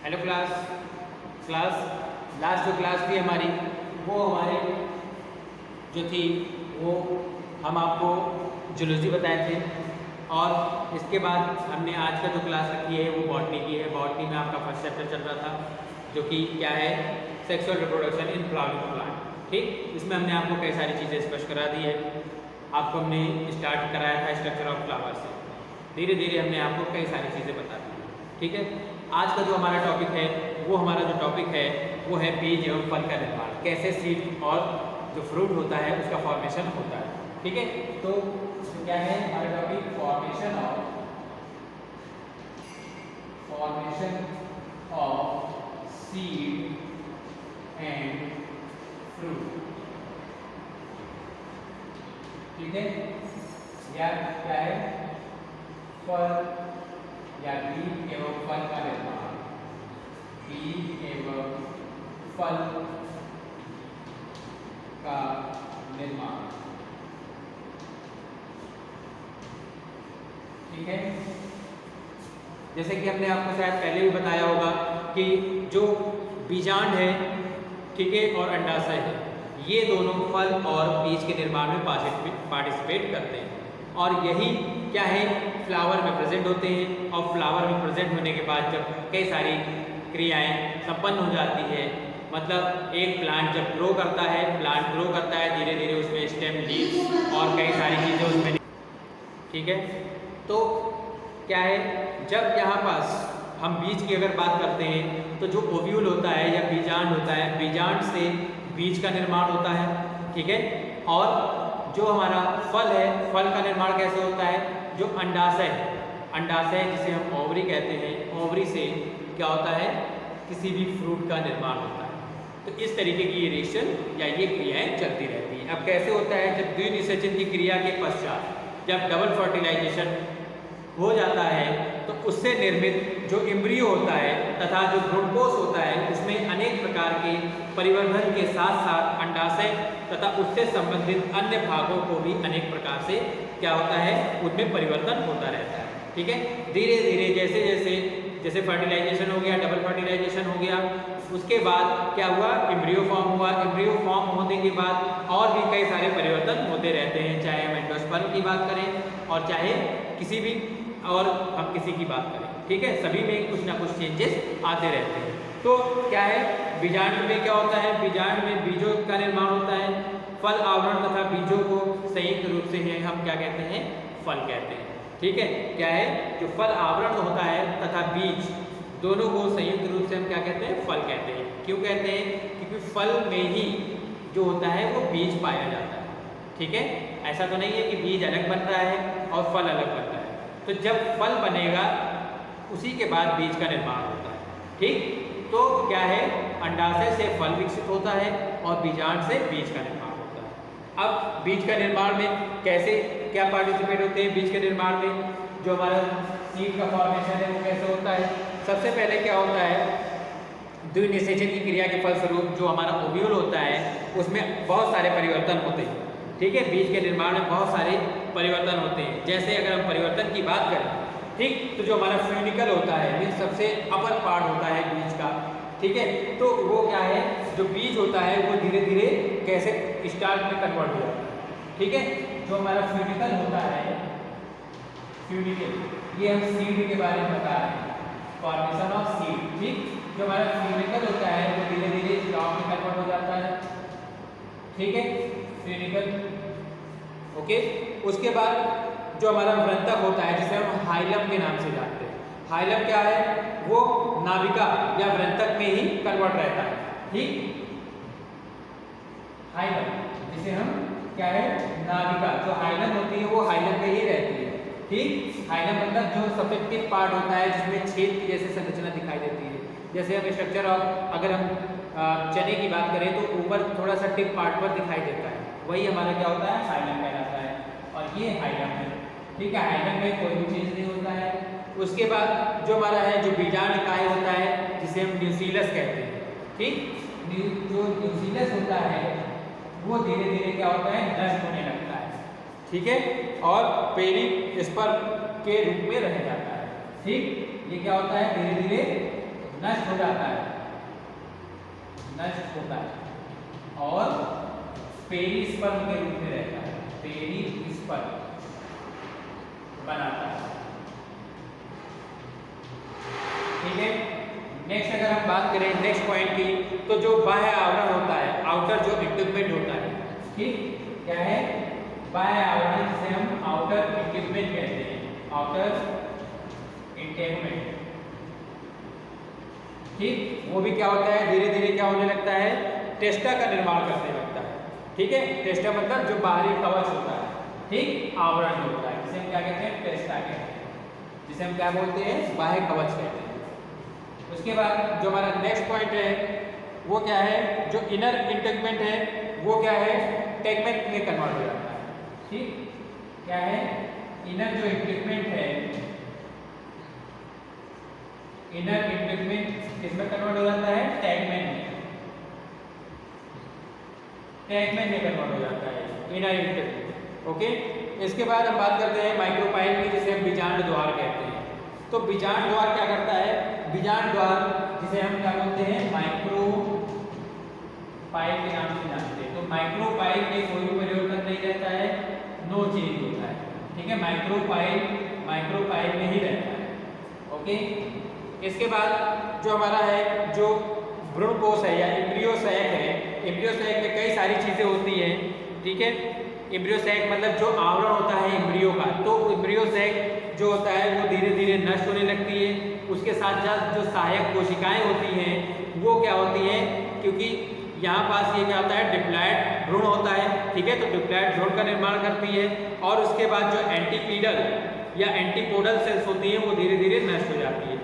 Hello class last जो class थी हमारी वो हमारे जो थी वो हम आपको जूलॉजी बताए थे और इसके बाद हमने आज का जो क्लास रखी है वो बॉटनी की है। बॉटनी में आपका फर्स्ट चैप्टर चल रहा था जो कि क्या है, sexual reproduction in flowering plant. ठीक, इसमें हमने आपको कई सारी चीज़ें स्पष्ट करा दी है। आपको हमने स्टार्ट कराया था स्ट्रक्चर ऑफ फ्लावर से, धीरे धीरे हमने आपको कई सारी चीज़ें बता दी। ठीक है, आज का जो हमारा टॉपिक है वो हमारा जो टॉपिक है वो है बीज एवं फल का निर्माण, कैसे सीड और जो फ्रूट होता है उसका फॉर्मेशन होता है। ठीक है, तो क्या है हमारा topic, formation of seed and fruit. ठीक है, या क्या है, फल या बीज एवं फल का निर्माण, बीज एवं फल का निर्माण। ठीक है, जैसे कि हमने आपको शायद पहले भी बताया होगा कि जो बीजांड है, ठीक है, और अंडाशय है, ये दोनों फल और बीज के निर्माण में पार्टिसिपेट करते हैं और यही क्या है, फ्लावर में प्रेजेंट होते हैं। और फ्लावर में प्रेजेंट होने के बाद जब कई सारी क्रियाएं संपन्न हो जाती है, मतलब एक प्लांट जब ग्रो करता है, धीरे धीरे उसमें स्टेम, लीव्स और कई सारी चीज़ें उसमें। ठीक है, तो क्या है, जब यहाँ पास हम बीज की अगर बात करते हैं तो जो ओव्यूल होता है या बीजांड होता है, बीजांड से बीज का निर्माण होता है। ठीक है, और जो हमारा फल है, फल का निर्माण कैसे होता है, जो अंडाशय है, अंडाशय जिसे हम ओवरी कहते हैं, ओवरी से क्या होता है, किसी भी फ्रूट का निर्माण होता है। तो इस तरीके की ये रिएक्शन या ये क्रियाएं चलती रहती हैं। अब कैसे होता है, जब द्विनिषेचन की क्रिया के पश्चात जब डबल फर्टिलाइजेशन हो जाता है तो उससे निर्मित जो एम्ब्रियो होता है तथा जो भ्रूणपोष होता है उसमें अनेक प्रकार के परिवर्धन के साथ साथ अंडाशय तथा उससे संबंधित अन्य भागों को भी अनेक प्रकार से क्या होता है, उनमें परिवर्तन होता रहता है। ठीक है, धीरे धीरे जैसे फर्टिलाइजेशन हो गया, डबल फर्टिलाइजेशन हो गया, उसके बाद क्या हुआ, एम्ब्रियो फॉर्म हुआ। एम्ब्रियो फॉर्म होने के बाद और भी कई सारे परिवर्तन होते रहते हैं, चाहे हम एंडोस्पर्म की बात करें और चाहे किसी भी और हम किसी की बात करें। ठीक है, सभी में कुछ ना कुछ चेंजेस आते रहते हैं। तो क्या है, बीजांड में क्या होता है, बीजांड में बीजों का निर्माण होता है। फल आवरण तथा बीजों को संयुक्त रूप से है हम क्या कहते हैं, फल कहते हैं। ठीक है, क्या है, जो फल आवरण होता है तथा बीज दोनों को संयुक्त रूप से हम क्या कहते हैं, फल कहते हैं। क्यों कहते हैं, क्योंकि फल में ही जो होता है वो बीज पाया जाता है। ठीक है, ऐसा तो नहीं है कि बीज अलग बन रहा है और फल अलग बन रहा है। तो जब फल बनेगा उसी के बाद बीज का निर्माण होता है। ठीक, तो क्या है, अंडाशय से फल विकसित होता है और बीजांड से बीज का निर्माण होता है। अब बीज का निर्माण में कैसे क्या पार्टिसिपेट होते हैं, बीज के निर्माण में जो हमारा सीड का फॉर्मेशन है वो कैसे होता है। सबसे पहले क्या होता है, द्विनिषेचन की क्रिया के फलस्वरूप जो हमारा ओव्यूल होता है उसमें बहुत सारे परिवर्तन होते हैं। ठीक है, बीज के निर्माण में बहुत सारे परिवर्तन होते हैं। जैसे अगर हम परिवर्तन की बात करें, ठीक, तो जो हमारा फ्यूनिकल होता है, मीन सबसे अपर पार्ट होता है बीज का। ठीक है, तो वो क्या है, जो बीज होता है वो धीरे धीरे कैसे स्टार्च में कन्वर्ट हो जाता है। ठीक है, जो हमारा फ्यूनिकल होता है, फ्यूनिकल, ये हम सीड के बारे में बता रहे हैं, फॉर्मेशन ऑफ सीड। ठीक, जो हमारा फ्यूनिकल होता है वो धीरे धीरे स्टार्च में कन्वर्ट हो जाता है। ठीक है, फ्यूनिकल, ओके। उसके बाद जो हमारा वृंतक होता है जिसे हम हाइलम के नाम से जानते हैं, हाइलम क्या है, वो नाभिका या वृंतक में ही कन्वर्ट रहता है। ठीक, हाइलम जिसे हम क्या है, नाभिका जो हाइलम होती है वो हाइलम में ही रहती है। ठीक, हाइलम मतलब जो सबसे टिप पार्ट होता है जिसमें छेद की जैसे संरचना दिखाई देती है। जैसे हम स्ट्रक्चर ऑफ अगर हम चने की बात करें तो ऊपर थोड़ा सा टिप पार्ट पर दिखाई देता है, वही हमारा क्या होता है, हाइलम कहलाता है। और ये हाइलम है। ठीक है, हाइलम में कोई भी चीज नहीं होता है। उसके बाद जो हमारा है, जो बीजांड काय होता है जिसे हम न्यूक्लियस कहते हैं। ठीक, जो न्यूक्लियस होता है वो धीरे धीरे क्या होता है, नष्ट होने लगता है। ठीक है, और पेरिस्पर्म के रूप में रह जाता है। ठीक, ये क्या होता है, धीरे धीरे नष्ट हो जाता है, नष्ट होता है और पेरिस्पर्म के रूप में रहता है, पेरिस्पर्म बनाता है। ठीक है, नेक्स्ट अगर हम बात करें नेक्स्ट पॉइंट की, तो जो बाह्य आवरण होता है, आउटर जो इक्विपमेंट होता है, ठीक, क्या है बाह्य आवरण, जिसे हम आउटर इक्विपमेंट कहते हैं, आउटर इंटेगमेंट। ठीक, वो भी क्या होता है, धीरे धीरे क्या होने लगता है, टेस्टा का निर्माण करने लगता है। ठीक है, टेस्टा मतलब जो बाहरी कवच होता है, ठीक, आवरण होता है, जिसे हम क्या कहते हैं, टेस्टा कहते हैं, जिसे हम क्या बोलते हैं, बाह्य कवच कहते हैं। उसके बाद जो हमारा नेक्स्ट पॉइंट है वो क्या है, जो इनर इंटेगमेंट है वो क्या है, टेगमेंट में कन्वर्ट हो जाता है। ठीक, क्या है, इनर जो इंटेगमेंट है, इनर इंटेगमेंट किसमें कन्वर्ट हो जाता है, टैगमेंट में, टैगमेंट में कन्वर्ट हो जाता है इनर इंटेगमेंट। ओके, इसके बाद हम बात करते हैं माइक्रोपाइल की, जिसे हम बीजांड द्वार कहते हैं। तो बीजांड द्वार क्या करता है, बीजांड द्वार जिसे हम क्या बोलते हैं, माइक्रोपाइल के नाम से जानते हैं। तो माइक्रोपाइल में कोई भी परिवर्तन नहीं रहता है, नो चेंज होता है। ठीक है, माइक्रोपाइल माइक्रोपाइल में ही रहता है। ओके, इसके बाद जो हमारा है, जो भ्रूणकोश है या एम्ब्रियो सैक है, एम्ब्रियो सैक में कई सारी चीजें होती हैं। ठीक है, एम्ब्रियो सैक मतलब जो आवरण होता है एम्ब्रियो का, तो एम्ब्रियो सैक जो होता है वो धीरे धीरे नष्ट होने लगती है। उसके साथ साथ जो सहायक कोशिकाएं होती हैं वो क्या होती हैं, क्योंकि यहाँ पास ये क्या होता है, डिप्लॉयड भ्रूण होता है। ठीक है, तो डिप्लॉयड भ्रूण का निर्माण करती है और उसके बाद जो एंटीपीडल या एंटीपोडल सेल्स होती हैं वो धीरे धीरे नष्ट हो जाती है।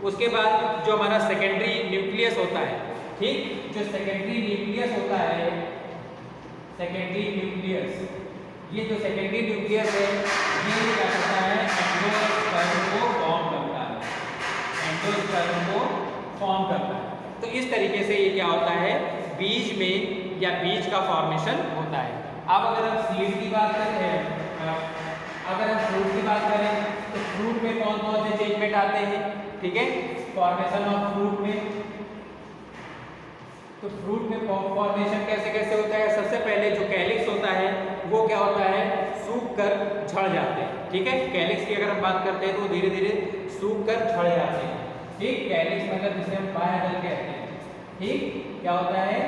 उसके बाद जो हमारा सेकेंडरी न्यूक्लियस होता है, ठीक, जो सेकेंडरी न्यूक्लियस होता है, सेकेंडरी न्यूक्लियस, ये जो सेकेंडरी न्यूक्लियस है ये क्या करता है, एंडोस्पर्म को फॉर्म करता है, एंडोस्पर्म को फॉर्म करता है। तो इस तरीके से ये क्या होता है, बीज में या बीज का फॉर्मेशन होता है। अब अगर हम सीड की बात करते हैं, अगर हम फ्रूट की बात करें तो फ्रूट में कौन कौन से चेंजमेंट आते हैं। ठीक है, फॉर्मेशन ऑफ फ्रूट में, तो फ्रूट में फॉर्मेशन कैसे कैसे होता है, सबसे पहले जो कैलिक्स होता है वो क्या होता है, सूख कर झड़ जाते हैं। ठीक है, कैलिक्स की अगर हम बात करते हैं तो धीरे धीरे सूख कर झड़ जाते हैं। ठीक, कैलिक्स मतलब जिसे हम बाह्य दल कहते हैं। ठीक, क्या होता है,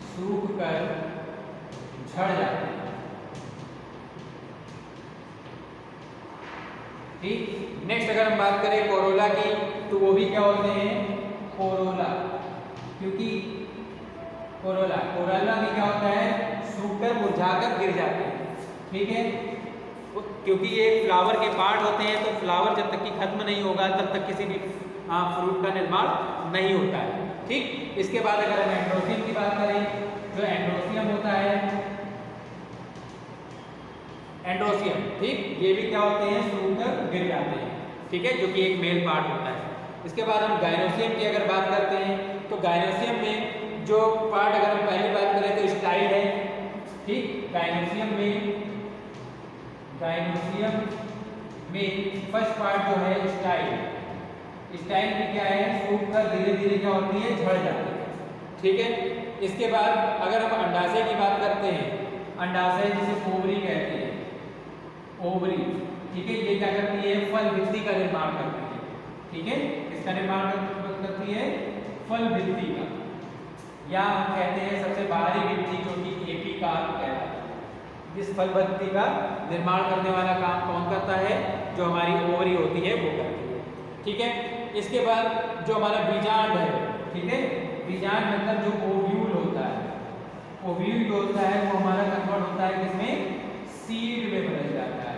सूख कर झड़ जाते हैं। ठीक, नेक्स्ट अगर हम बात करें कोरोला की, तो वो भी क्या होते हैं, कोरोला, क्योंकि कोरोला में क्या होता है, सूखकर मुरझाकर गिर जाते हैं। ठीक है, क्योंकि ये फ्लावर के पार्ट होते हैं, तो फ्लावर जब तक कि खत्म नहीं होगा तब तक किसी भी फ्रूट का निर्माण नहीं होता है। ठीक, इसके बाद अगर हम एंड्रोसियम की बात करें, जो एंड्रोसियम होता है, एंड्रोसियम, ठीक, ये भी क्या होते हैं, सूखकर गिर जाते हैं। ठीक है, जो कि एक मेल पार्ट होता है। इसके बाद हम गायनोसियम की अगर बात करते हैं, तो गायनोसियम में जो पार्ट अगर हम पहली बात करें तो स्टाइल है। ठीक, गायनोसियम में फर्स्ट पार्ट जो है स्टाइल, स्टाइल में क्या है, सूख कर धीरे धीरे क्या होती है, झड़ जाती है। ठीक है, इसके बाद अगर हम अंडाशय की बात करते हैं, अंडाशय जिसे ओवरी कहते हैं, ओवरी, ठीक है, ये क्या करती है, फल भित्ति का निर्माण करती है। ठीक है, इसका निर्माण करती है, फल भित्ति का, या हम कहते हैं सबसे बाहरी भित्ति जो कि एपिकाल कहलाता है। इस फल भित्ति का निर्माण करने वाला काम कौन करता है, जो हमारी ओवरी होती है वो करती है। ठीक है, इसके बाद जो हमारा बीजांड है, ठीक है, बीजांड मतलब जो ओव्यूल होता है, ओव्यूल होता है वो हमारा कन्वर्ट होता है किसमें, सीड में बदल जाता है,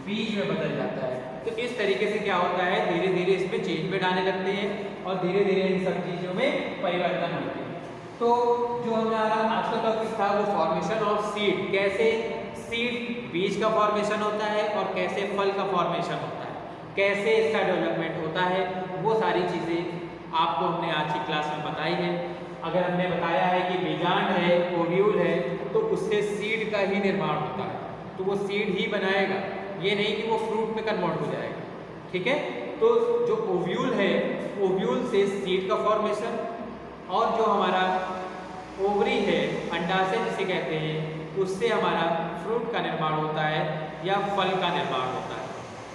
बीज में बदल जाता है। तो इस तरीके से क्या होता है, धीरे धीरे इसमें चेंजमेंट आने लगते हैं और धीरे धीरे इन सब चीजों में परिवर्तन होते हैं। तो जो हमारा आज का टॉपिक था वो फॉर्मेशन ऑफ सीड, कैसे सीड बीज का फॉर्मेशन होता है और कैसे फल का फॉर्मेशन होता है, कैसे इसका डेवलपमेंट होता है, वो सारी चीज़ें आपको हमने आज की क्लास में बताई है। अगर हमने बताया है कि बीजांड है, ओव्यूल है, तो उससे सीड का ही निर्माण होता है, तो वो सीड ही बनाएगा, ये नहीं कि वो फ्रूट में कन्वर्ट हो जाएगा। ठीक है, तो जो ओव्यूल है, ओव्यूल से सीड का फॉर्मेशन, और जो हमारा ओवरी है, अंडाशय जिसे कहते हैं, उससे हमारा फ्रूट का निर्माण होता है या फल का निर्माण होता है।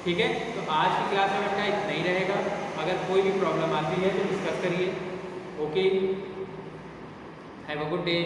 ठीक है, तो आज की क्लास में बेटा इतना ही रहेगा। अगर कोई भी प्रॉब्लम आती है तो डिस्कस करिए। Okay, have a good day.